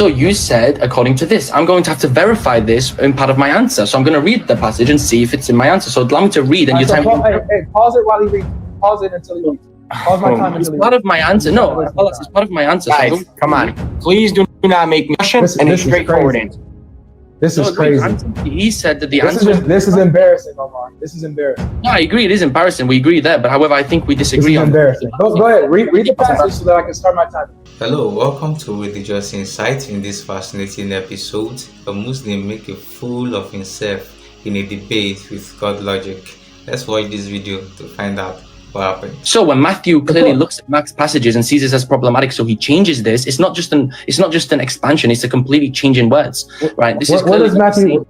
So you said, according to this, I'm going to have to verify this in part of my answer. So I'm going to read the passage and see if it's in my answer. So allow me to read, and you tell me. Hey, pause it while he reads. Pause it until he reads. Pause my time until he reads. It's part of my answer. No, it's part of my answer. Guys, so come on. Please do not make me question and a straightforward answer. This is crazy. He said that the answer. This is embarrassing, Omar. This is embarrassing. No, I agree. It is embarrassing. We agree there. But however, I think we disagree on. Embarrassing. Go ahead. Read the passage so that I can start my time. Hello, welcome to Religious Insight. In this fascinating episode, a Muslim make a fool of himself in a debate with GodLogic. Let's watch this video to find out what happened. So when Matthew clearly looks at Mark's passages and sees this as problematic, so he changes this. It's not just an expansion. It's a completely change in words, right? This is what does Matthew?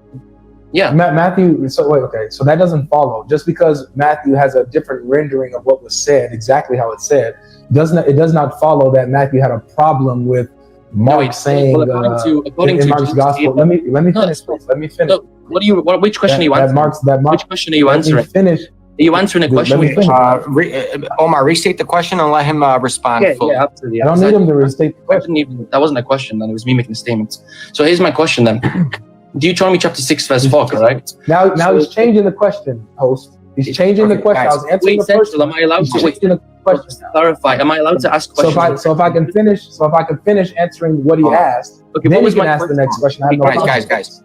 Yeah, Matthew. So wait, okay. So that doesn't follow. Just because Matthew has a different rendering of what was said, exactly how it's said, it does not follow that Matthew had a problem with Mark saying according to Mark's gospel. Let me finish, please. Let me finish. So which question are you answering? Which question are you answering? Finish. Are you answering a question? Omar, restate the question and let him respond fully. Yeah, absolutely. I don't need him to restate the question. That wasn't a question, then. It was me making a statement. So here's my question, then. Deuteronomy chapter 6, verse 4, correct? Now he's changing the question, host. He's changing the question. I was answering the first one. Am I allowed to clarify? Am I allowed to ask questions? So if I can finish answering what he asked, okay, then we can ask the next question. Guys.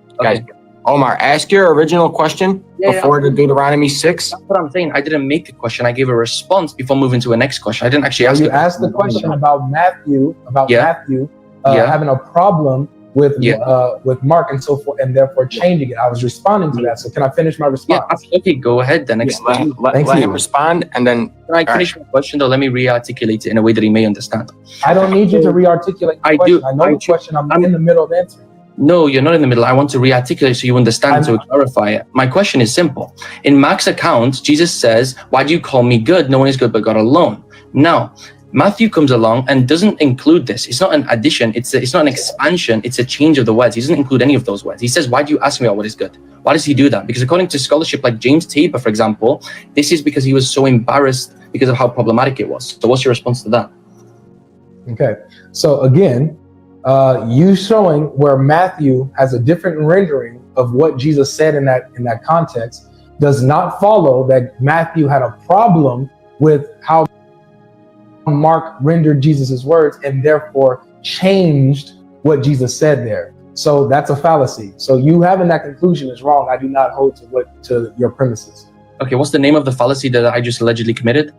Omar, ask your original question before the Deuteronomy 6. That's what I'm saying. I didn't make a question. I gave a response before moving to a next question. I didn't actually ask. You asked the question about Matthew, having a problem with Mark and so forth, and therefore changing it. I was responding to that. So can I finish my response? Yeah, okay, go ahead then. Let him respond, and then can I finish my question though? Let me re-articulate it in a way that he may understand. I don't need you to re-articulate the question. I know the question. I'm in the middle of answering. No, you're not in the middle. I want to re-articulate so you understand, to clarify it. My question is simple. In Mark's account, Jesus says, "Why do you call me good? No one is good but God alone." Now, Matthew comes along and doesn't include this. It's not an addition. It's not an expansion. It's a change of the words. He doesn't include any of those words. He says, "Why do you ask me about what is good?" Why does he do that? Because according to scholarship like James Tabor, for example, this is because he was so embarrassed because of how problematic it was. So what's your response to that? Okay. So again, you showing where Matthew has a different rendering of what Jesus said in that context does not follow that Matthew had a problem with how Mark rendered Jesus's words and therefore changed what Jesus said there. So that's a fallacy. So you having that conclusion is wrong. I do not hold to your premises. Okay, what's the name of the fallacy that I just allegedly committed?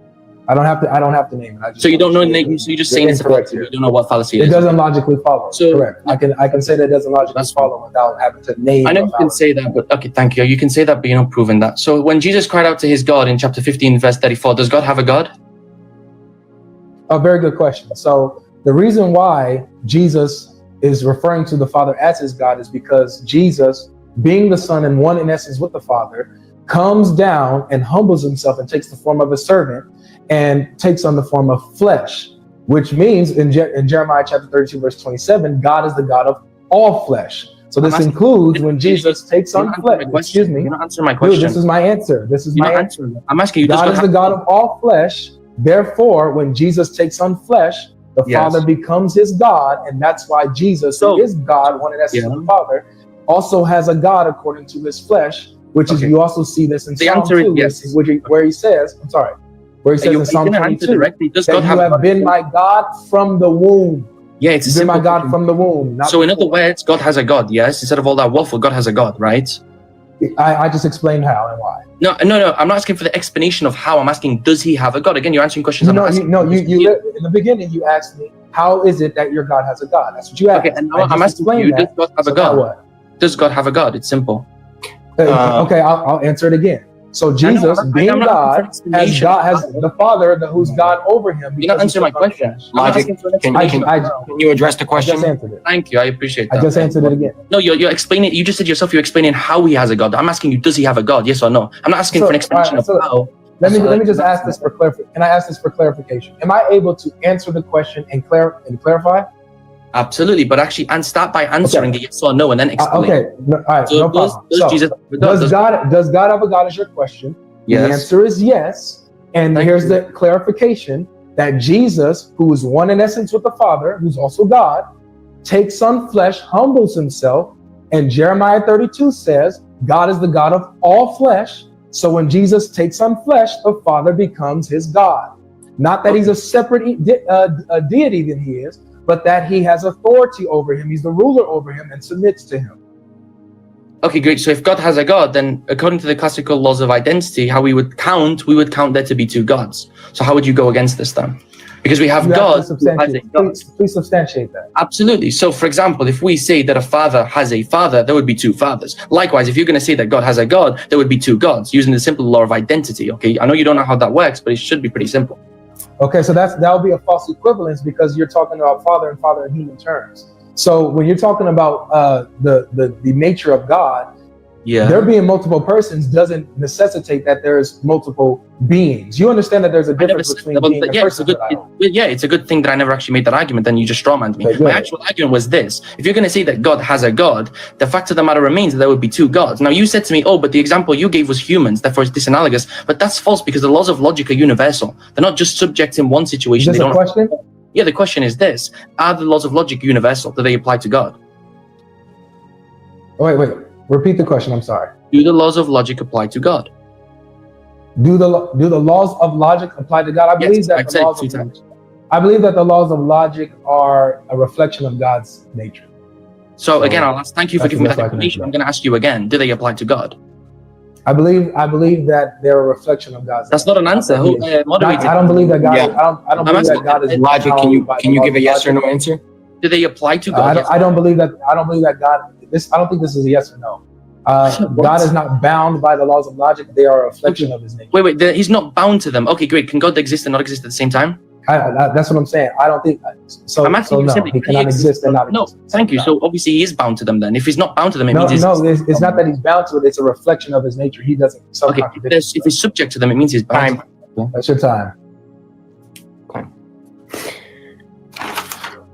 I don't have to name it. So you don't know the name. So you're just saying it's correct. You don't know what fallacy it is. It doesn't logically follow. So correct. I can say that it doesn't logically follow without having to name. I know you can say that, but okay, thank you. You can say that, but you're not proving that. So when Jesus cried out to his God in chapter 15, verse 34, does God have a God? A very good question. So the reason why Jesus is referring to the Father as his God is because Jesus, being the Son and one in essence with the Father, comes down and humbles himself and takes the form of a servant and takes on the form of flesh, which means in Jeremiah chapter 32, verse 27, God is the God of all flesh. So this includes when Jesus takes on flesh. Excuse me. You're not answering my question. Dude, this is my answer. I'm asking you. God is the God of all flesh. Therefore, when Jesus takes on flesh, the Father becomes his God, and that's why Jesus, who is God, one in essence of the Father, also has a God according to his flesh, which is, you also see this in Psalm 2, where he says, where he says in Psalm 22, that you have been my God from the womb. Yeah, it's been my God from the womb. So in other words, God has a God, yes? Instead of all that waffle, God has a God, right? I just explained how and why. No, I'm not asking for the explanation of how. I'm asking, does he have a God? Again, you're answering questions. You in the beginning, you asked me, how is it that your God has a God? That's what you asked. Okay, and I'm asking you, does God have a God? Does God have a God? It's simple. Okay, I'll answer it again. So Jesus, being God, has the Father who's God over him. You're not answering my question. Logic. Can you address the question? I just answered it. Thank you. I appreciate that. I just answered it again. No, you're explaining. You just said yourself you're explaining how he has a God. I'm asking you, does he have a God? Yes or no? I'm not asking for an explanation of how. Let me just ask this for clarification. Can I ask this for clarification? Am I able to answer the question and clarify? Absolutely, but actually, and start by answering it yes or no, and then explain. Okay, all right, so no problem. Does God have a God is your question? Yes. The answer is yes. And here's the clarification that Jesus, who is one in essence with the Father, who's also God, takes on flesh, humbles himself. And Jeremiah 32 says, God is the God of all flesh. So when Jesus takes on flesh, the Father becomes his God. Not that he's a separate deity than he is, but that he has authority over him. He's the ruler over him and submits to him. Okay, great. So if God has a God, then according to the classical laws of identity, how we would count there to be two gods. So how would you go against this then? Because we have God who has a God. Please substantiate that. Absolutely. So for example, if we say that a father has a father, there would be two fathers. Likewise, if you're going to say that God has a God, there would be two gods using the simple law of identity. Okay, I know you don't know how that works, but it should be pretty simple. Okay, so that'll be a false equivalence because you're talking about father in human terms. So when you're talking about the nature of God, there being multiple persons doesn't necessitate that there's multiple beings. You understand that there's a difference between being and person. It's a good thing that I never actually made that argument. Then you just strawmanned me. My actual argument was this: if you're going to say that God has a God, the fact of the matter remains that there would be two gods. Now you said to me, oh, but the example you gave was humans, therefore it's disanalogous. But that's false because the laws of logic are universal. They're not just subject in one situation. Is this a question? Yeah, the question is this: are the laws of logic universal? Do they apply to God? Wait. Repeat the question. I'm sorry. Do the laws of logic apply to God? Do the laws of logic apply to God? I believe that the laws of logic are a reflection of God's nature. So again, I'll ask. Thank you for giving me that information. I'm going to ask you again. Do they apply to God? I believe that they're a reflection of God's. That's not an answer. I don't believe that God. I don't believe that God is logic. Can you give a yes or no answer? Do they apply to God? I don't believe that. I don't believe that God. I don't think this is a yes or no. God is not bound by the laws of logic. They are a reflection of his nature. Wait. He's not bound to them. Okay, great. Can God exist and not exist at the same time? That's what I'm saying. I don't think so. I'm asking you simply, he cannot exist and not exist. No, thank you. So obviously he is bound to them then. If he's not bound to them, it means it's not that he's bound to it. It's a reflection of his nature. He doesn't. Okay, if he's subject to them, it means he's bound. That's your time.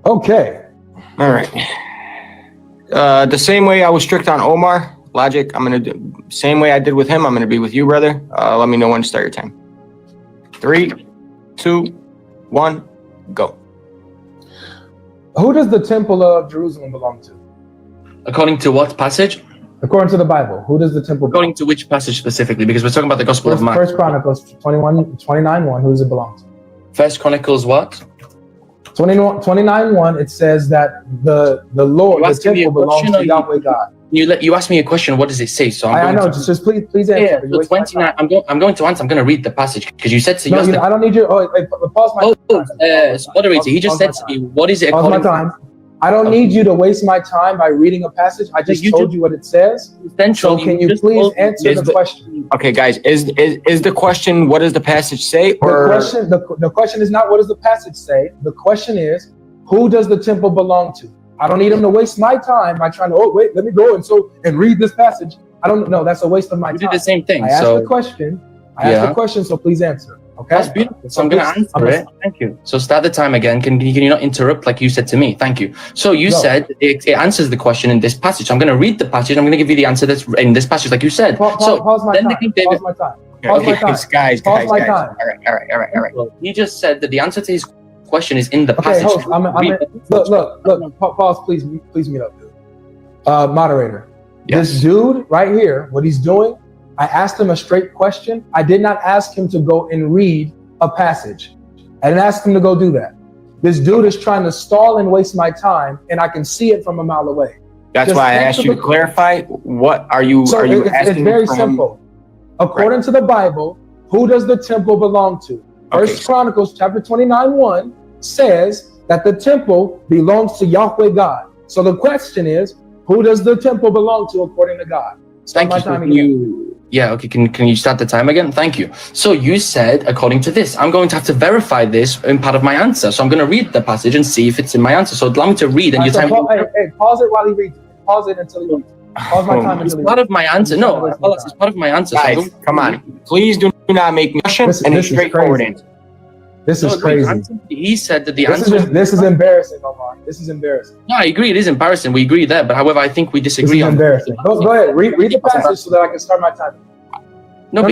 Okay. All right. The same way I was strict on Omar, logic, I'm going to do same way I did with him. I'm going to be with you, brother. Let me know when to start your time. 3, 2, 1, go. Who does the temple of Jerusalem belong to? According to what passage? According to the Bible. Who does the temple belong to? According to which passage specifically? Because we're talking about the Gospel of Mark. First Chronicles 29:1. Who does it belong to? First Chronicles what? 29:1. It says that the Lord, the temple belongs to Yahweh God. You asked me a question. What does it say? So I know. Just please answer. Yeah, so 29. I'm going to answer. I'm going to read the passage because you said to. No, I don't need you. Pause my time. Moderator, he just said to me, "What is it?" Pause my time. I don't need you to waste my time by reading a passage. I just told you what it says. So can you please answer the question? Okay, guys, is the question what does the passage say? Or the question is not what does the passage say. The question is who does the temple belong to? I don't need him to waste my time by trying to let me go and read this passage. I don't know. That's a waste of my time. We did the same thing. I asked the question. So please answer. Okay. That's beautiful. So I'm going to answer it. Thank you. So start the time again. Can you not interrupt like you said to me? Thank you. So you said it answers the question in this passage. So I'm going to read the passage. I'm going to give you the answer that's in this passage, like you said. Pause my time. Guys. Pause my time. All right. Well, he just said that the answer to his question is in the passage. Look. Pause, please mute up, dude. Moderator. Yes. This dude right here, what he's doing, I asked him a straight question. I did not ask him to go and read a passage. I didn't ask him to go do that. This dude is trying to stall and waste my time, and I can see it from a mile away. That's why I asked you to clarify. What are you? So it's very simple. According to the Bible, who does the temple belong to? First Chronicles chapter 29:1 says that the temple belongs to Yahweh God. So the question is, who does the temple belong to according to God? Thank you. Can you start the time again? Thank you. So you said, according to this, I'm going to have to verify this in part of my answer. So I'm going to read the passage and see if it's in my answer. So allow me to read and pause it while he reads it. Pause it until he reads it. Pause my time until he reads it. It's part of my answer. No, it's part of my answer. Guys, come on. Please do not make me questions and a straightforward answer. This is crazy. He said that the answer. This is embarrassing, Omar. This is embarrassing. No, I agree. It is embarrassing. We agree there. But however, I think we disagree. This is embarrassing. Go ahead. Read the passage so that I can start my time. No.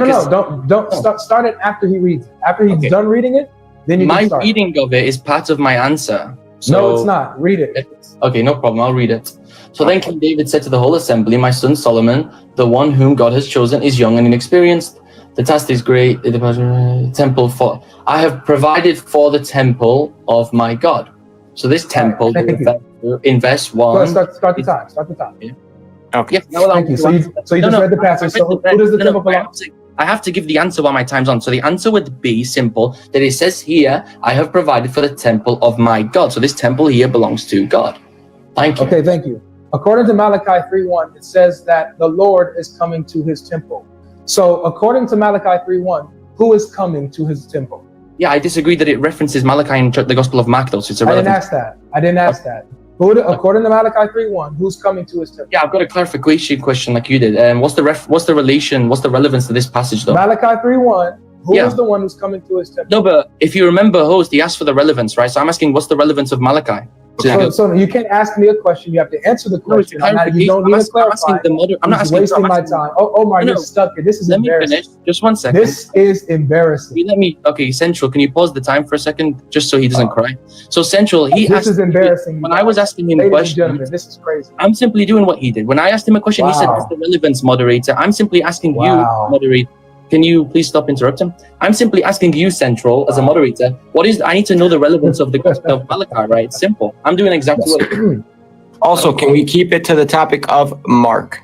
Don't start it after he reads it. After he's done reading it, then you can start. My reading of it is part of my answer. So, no, it's not. Read it. Okay, no problem. I'll read it. So then King David said to the whole assembly, my son Solomon, the one whom God has chosen, is young and inexperienced. The task is great. The temple for I have provided for the temple of my God. So this temple in verse 1. Start the time. Start the time. Yeah. Okay. Yeah, no, Thank you. So you just read the passage. So who does the temple belong to? I have to give the answer while my time's on. So the answer would be simple, that it says here, I have provided for the temple of my God. So this temple here belongs to God. Thank you. Okay, thank you. According to Malachi 3:1, it says that the Lord is coming to his temple. So according to Malachi 3:1, who is coming to his temple? Yeah, I disagree that it references Malachi in the Gospel of Mark, though, so it's irrelevant. I didn't ask that. According to Malachi 3:1, who's coming to his temple? Yeah, I've got a clarification question like you did. What's the relevance to this passage, though? Malachi 3:1, who is the one who's coming to his temple? No, but if you remember, host, he asked for the relevance, right? So I'm asking, what's the relevance of Malachi? So you can't ask me a question. You have to answer the question. You don't need to clarify. I'm not asking. Wasting my time. Oh, Omar, you're stuck here. This is embarrassing. Let me finish. Just 1 second. This is embarrassing. Okay, Central, can you pause the time for a second, just so he doesn't cry? So Central, this is embarrassing. When I was asking him a question, this is crazy. I'm simply doing what he did. When I asked him a question, he said, "What's the relevance, moderator?" I'm simply asking you, moderate. Can you please stop interrupting? I'm simply asking you, Central, as a moderator, I need to know the relevance of the Gospel of Malachi, right? It's simple. I'm doing exactly what. Also, can we keep it to the topic of Mark?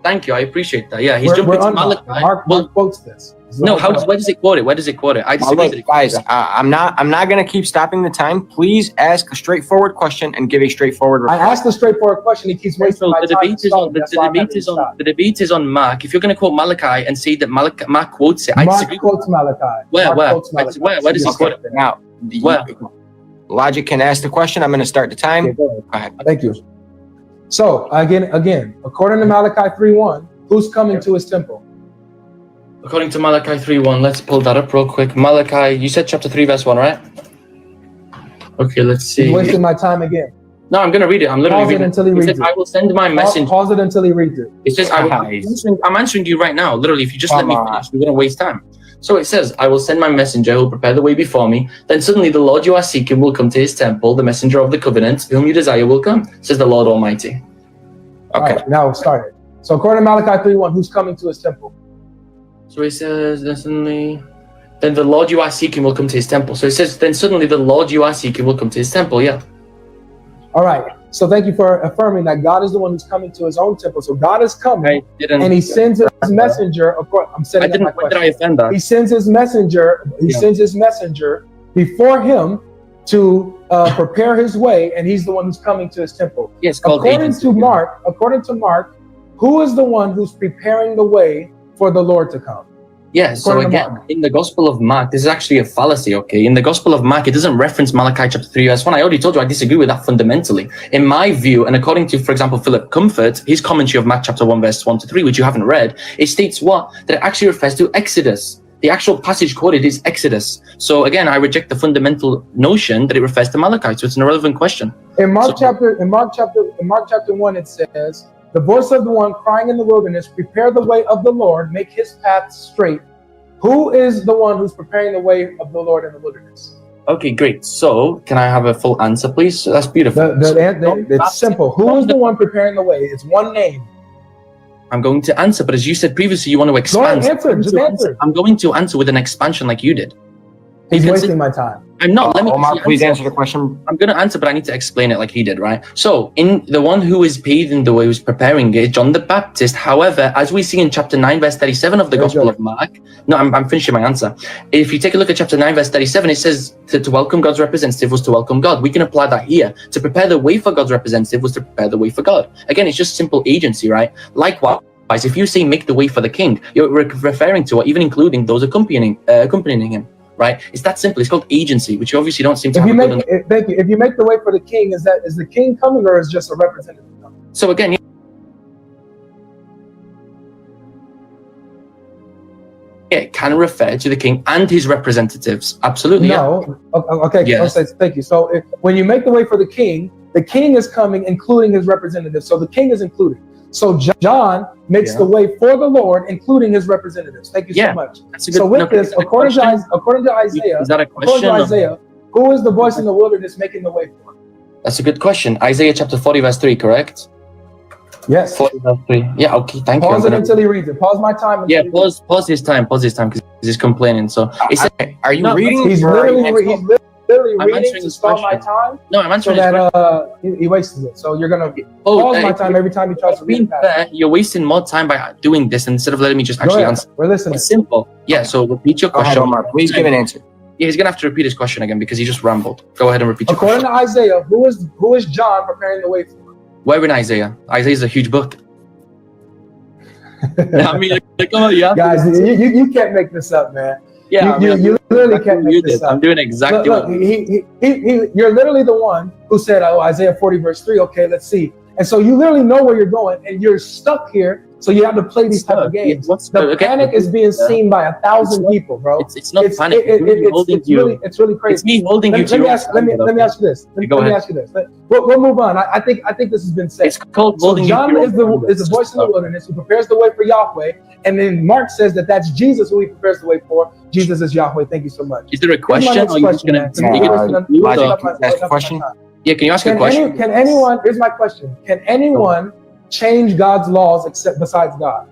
Thank you. I appreciate that. Yeah, he's jumping to Malachi. Mark quotes this. No, where does it quote it? Where does it quote it? I disagree. Look, guys, I'm not gonna keep stopping the time. Please ask a straightforward question and give a straightforward reply. I asked a straightforward question. He keeps wasting my time. The debate is on Mark. If you're going to quote Malachi and say that Mark quotes it, I disagree. Mark quotes Malachi. Where does he quote it? Now, Logic can ask the question. I'm going to start the time. Okay, go ahead. Thank you. So again, according to Malachi 3:1, who's coming to his temple? According to Malachi 3:1, let's pull that up real quick. Malachi, you said chapter 3, verse 1, right? Okay, let's see. He's wasting my time again. No, I'm going to read it. I'm literally reading it. Until he reads it. I will send my message. Pause it until he reads it. It says, I'm answering you right now. Literally, if you just let me finish, we're going to waste time. So it says, I will send my messenger who will prepare the way before me. Then suddenly the Lord you are seeking will come to his temple. The messenger of the covenant, whom you desire, will come, says the Lord Almighty. Okay. Right, now start it. So according to Malachi 3:1, who's coming to his temple? So it says, then the Lord you are seeking will come to his temple. So it says, then suddenly the Lord you are seeking will come to his temple. Yeah. All right. So thank you for affirming that God is the one who's coming to his own temple. So God is coming, and he sends his messenger. Of course, I'm setting up my question. When did I offend that? He sends his messenger. He sends his messenger before him to prepare his way, and he's the one who's coming to his temple. Yes. According to Mark, who is the one who's preparing the way for the Lord to come? Yeah, so again, in the Gospel of Mark, this is actually a fallacy, okay? In the Gospel of Mark, it doesn't reference Malachi chapter 3, verse 1. I already told you I disagree with that fundamentally. In my view, and according to, for example, Philip Comfort, his commentary of Mark chapter 1, verse 1 to 3, which you haven't read, it states what? That it actually refers to Exodus. The actual passage quoted is Exodus. So again, I reject the fundamental notion that it refers to Malachi, so it's an irrelevant question. In Mark chapter 1, it says, the voice of the one crying in the wilderness, prepare the way of the Lord, make his path straight. Who is the one who's preparing the way of the Lord in the wilderness? Okay, great. So, can I have a full answer, please? That's beautiful. It's simple. Who is the one preparing the way? It's one name. I'm going to answer, but as you said previously, you want to expand. Just answer. I'm going to answer with an expansion like you did. He's wasting my time. I'm not. Let me please answer the question. I'm going to answer, but I need to explain it like he did, right? So, in the one who is paving the way, who's preparing it, John the Baptist. However, as we see in chapter 9, verse 37 of the Gospel of Mark, no, I'm finishing my answer. If you take a look at chapter 9, verse 37, it says to welcome God's representative was to welcome God. We can apply that here. To prepare the way for God's representative was to prepare the way for God. Again, it's just simple agency, right? Likewise, if you say make the way for the king, you're referring to or even including those accompanying him. Right? It's that simple. It's called agency, which you obviously don't seem to have. Thank you. If you make the way for the king, is the king coming or is just a representative coming? So again, it can refer to the king and his representatives. Absolutely. No. Yeah. Okay. Yes. Thank you. So when you make the way for the king is coming, including his representatives. So the king is included. So John makes the way for the Lord, including his representatives. Thank you so much. So with this, according to Isaiah, is that a question? Who is the voice in the wilderness making the way for? That's a good question. Isaiah chapter 40 verse 3, correct? Yes. 40 verse 3. Yeah, okay, thank Pause you. it until he reads it. Pause my time. Yeah, pause his time because he's complaining. So he said, Are you No, reading? He's or are you literally, answering? literally I'm reading answering to his stall my question. time no, I'm so answering his question. that he wastes it. So you're gonna pause my time every time he tries to read Being it back. fair, you're wasting more time by doing this instead of letting me just Go actually ahead. answer. We're listening. It's simple. Yeah, so repeat your Go ahead, question. Omar. Please give an answer. Yeah, he's gonna have to repeat his question again because he just rambled. Go ahead and repeat your According question. to Isaiah, who is John preparing the way for? Where in Isaiah? Isaiah is a huge book. I mean, come on, yeah. Guys, you can't make this up, man. Yeah, you literally can't make this up. I'm doing exactly Look, what you're literally the one who said, "Oh, Isaiah 40 verse 3." Okay, let's see. And so you literally know where you're going, and you're stuck here. So you have to play these type of games. The panic is being seen by 1,000 people, bro. It's not panic. It's really crazy. It's me holding you to Let me ask you this. Let me ask you this. We'll move on. I think this has been said. It's called So holding you to John your is the voice in the wilderness who prepares the way for Yahweh, and then Mark says that that's Jesus who he prepares the way for. Jesus is Yahweh. Thank you so much. Is there a Here's my question? next Or are you just question, gonna? man. Logic, can I ask a question? Yeah, can you ask a question? Can anyone? Here's my question. Can anyone change God's laws besides God?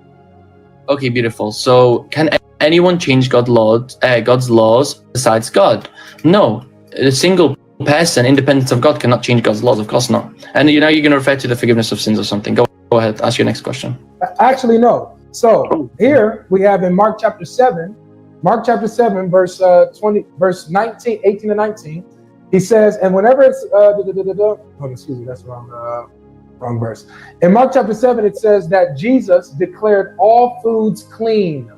Okay, beautiful. So, can anyone change God's laws besides God? No. A single person, independent of God, cannot change God's laws. Of course not. And you're going to refer to the forgiveness of sins or something. Go ahead. Ask your next question. Actually, no. So here we have in Mark chapter 7, verse 20, verse 19, 18 and 19. He says, and whenever it's excuse me, that's wrong verse. In Mark chapter 7, it says that Jesus declared all foods clean.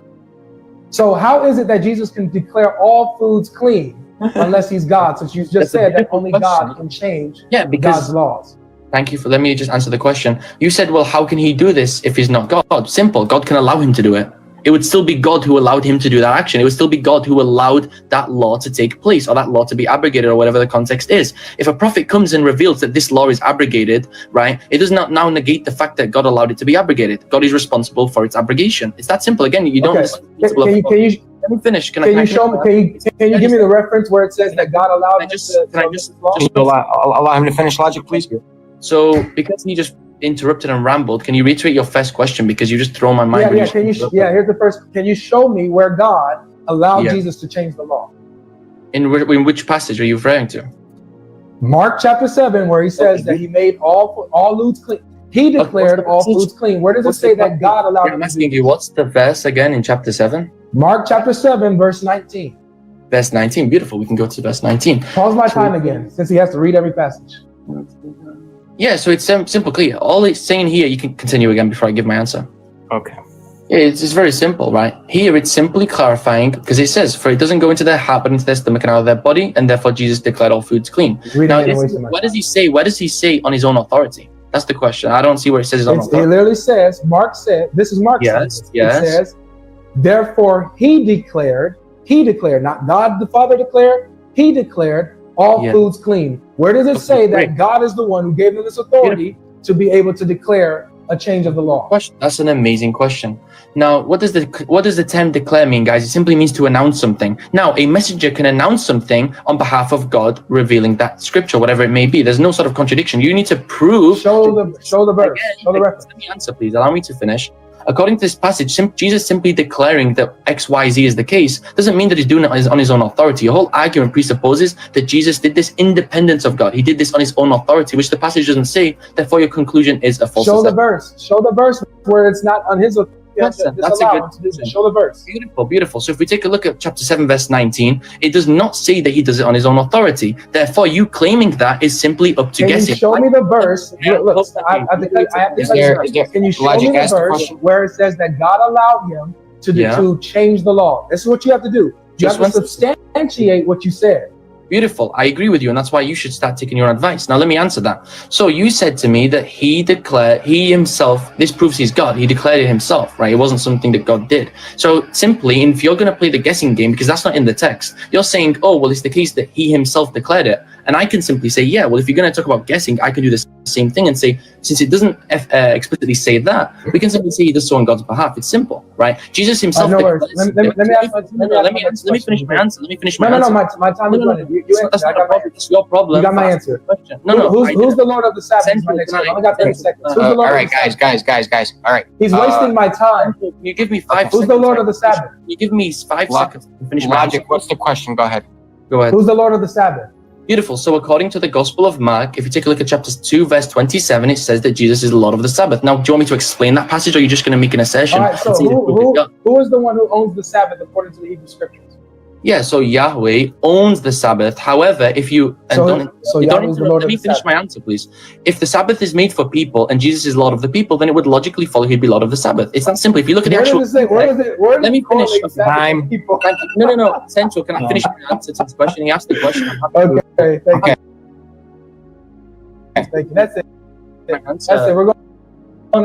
So how is it that Jesus can declare all foods clean unless he's God? Since you just said that only God can change God's laws. Thank you for letting me just answer the question. You said, well, how can he do this if he's not God? Simple. God can allow him to do it. It would still be God who allowed him to do that action. It would still be God who allowed that law to take place or that law to be abrogated or whatever the context is. If a prophet comes and reveals that this law is abrogated, right, it does not now negate the fact that God allowed it to be abrogated. God is responsible for its abrogation. It's that simple. Again, you don't... Let me finish. Can you give me the reference where it says that God allowed Just allow him to finish, Logic, please? So, because he just interrupted and rambled, can you reiterate your first question because you just throw my mind? Here's the first. Can you show me where God allowed Jesus to change the law? In which passage are you referring to? Mark chapter 7, where he says that he made all foods clean. He declared all foods clean. Where does it say that God allowed? I'm asking you, what's the verse again in chapter 7? Mark chapter 7, verse 19. Verse 19. Beautiful. We can go to verse 19. Pause my time again, since he has to read every passage. Yeah, so it's simple, clear. All it's saying here, you can continue again before I give my answer. Okay. It's very simple, right? Here it's simply clarifying, because it says, for it doesn't go into their heart, but into their stomach and out of their body, and therefore Jesus declared all foods clean. Now, what does he say? Where does he say on his own authority? That's the question. I don't see where it says his own authority. It literally says, Mark said, this is Mark. Yes. It says, therefore he declared, not God the Father declared, he declared all foods clean. Where does it say that God is the one who gave them this authority to be able to declare a change of the law? That's an amazing question. Now, what does the term declare mean, guys? It simply means to announce something. Now, a messenger can announce something on behalf of God, revealing that scripture, whatever it may be. There's no sort of contradiction. You need to prove. Show the verse. Show the reference. Let me answer, please. Allow me to finish. According to this passage, Jesus simply declaring that X, Y, Z is the case doesn't mean that he's doing it on his own authority. Your whole argument presupposes that Jesus did this independent of God. He did this on his own authority, which the passage doesn't say. Therefore, your conclusion is a false. Show the verse. Show the verse where it's not on his authority. That's a good. Show the verse. Beautiful. So if we take a look at chapter 7, verse 19, it does not say that he does it on his own authority. Therefore, you claiming that is simply up to guessing. Can you show me the verse? Look, I have to Can you show me the verse where it says that God allowed him to change the law? This is what you have to do. You have to substantiate what you said. Beautiful. I agree with you, and that's why you should start taking your advice. Now, let me answer that. So you said to me that he himself, this proves he's God. He declared it himself, right? It wasn't something that God did. So simply, if you're going to play the guessing game, because that's not in the text, you're saying, oh, well, it's the case that he himself declared it. And I can simply say, yeah, well, if you're going to talk about guessing, I can do the same thing and say, since it doesn't explicitly say that, we can simply say he does so on God's behalf. It's simple, right? Jesus himself. No worries. Let me finish my answer. Let me finish my No, answer. my time is running. You That's answer. not a problem. It's your problem. You got my answer. Who's the Lord of the Sabbath? My next question. I only got 30 seconds. Who's the Lord All of right, the guys. Sabbath? All right. He's wasting my time. You give me 5 seconds. Who's the Lord of the Sabbath? You give me 5 seconds to finish my Logic, answer. what's the question? Go ahead. Go ahead. Who's the Lord of the Sabbath? Beautiful. So according to the Gospel of Mark, if you take a look at chapter 2, verse 27, it says that Jesus is the Lord of the Sabbath. Now, do you want me to explain that passage, or are you just going to make an assertion? All right, so who is the one who owns the Sabbath according to the Hebrew Scriptures? Yeah, so Yahweh owns the Sabbath. However, if you let me finish my answer, please. If the Sabbath is made for people and Jesus is Lord of the people, then it would logically follow he'd be Lord of the Sabbath. It's that simple. If you look at the actual, let me finish. Time. No. Central, can I finish my answer to this question? He asked the question. Okay, thank you. Thank you. That's it. That's it. We're going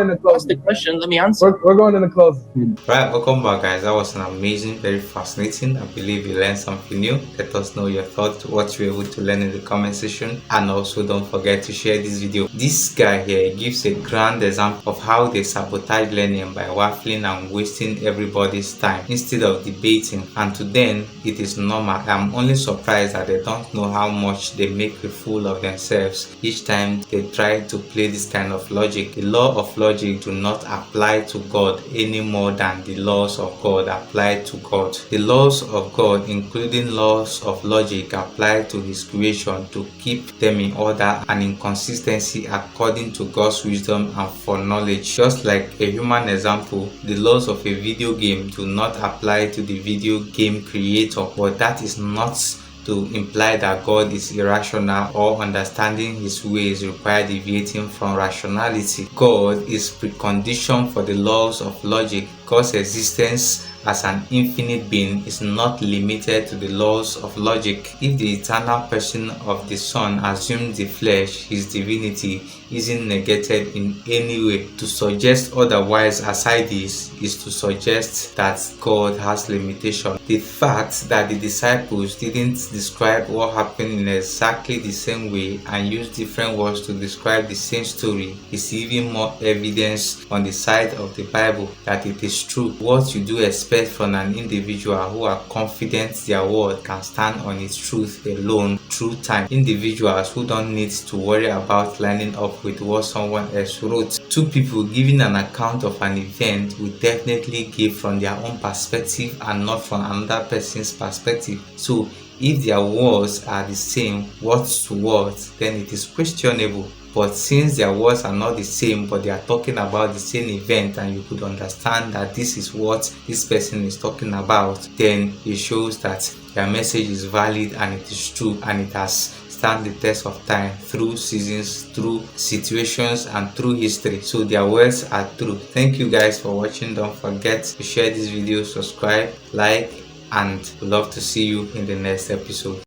in the close. Ask the question. Let me answer. We're going in the close. Right, welcome back, guys. That was an amazing, very fascinating. I believe you learned something new. Let us know your thoughts, what you were able to learn in the comment section, and also don't forget to share this video. This guy here gives a grand example of how they sabotage learning by waffling and wasting everybody's time instead of debating, and to them it is normal. I'm only surprised that they don't know how much they make a fool of themselves each time they try to play this kind of logic. The law of logic do not apply to God any more than the laws of God apply to God. The laws of God, including laws of logic, apply to his creation to keep them in order and in consistency according to God's wisdom and foreknowledge. Just like a human example, the laws of a video game do not apply to the video game creator, but that is not to imply that God is irrational or understanding his ways require deviating from rationality. God is precondition for the laws of logic. God's existence as an infinite being is not limited to the laws of logic. If the eternal person of the Son assumes the flesh, his divinity isn't negated in any way. To suggest otherwise aside this is to suggest that God has limitation. The fact that the disciples didn't describe what happened in exactly the same way and use different words to describe the same story is even more evidence on the side of the Bible that it is true. What you do expect from an individual who are confident their word can stand on its truth alone through time. Individuals who don't need to worry about lining up with what someone else wrote. Two people giving an account of an event will definitely give from their own perspective and not from another person's perspective. So if their words are the same, words to words, then it is questionable. But since their words are not the same, but they are talking about the same event, and you could understand that this is what this person is talking about, then it shows that their message is valid and it is true, and it has stand the test of time through seasons, through situations, and through history. So their words are true. Thank you guys for watching. Don't forget to share this video, subscribe, like, and love to see you in the next episode.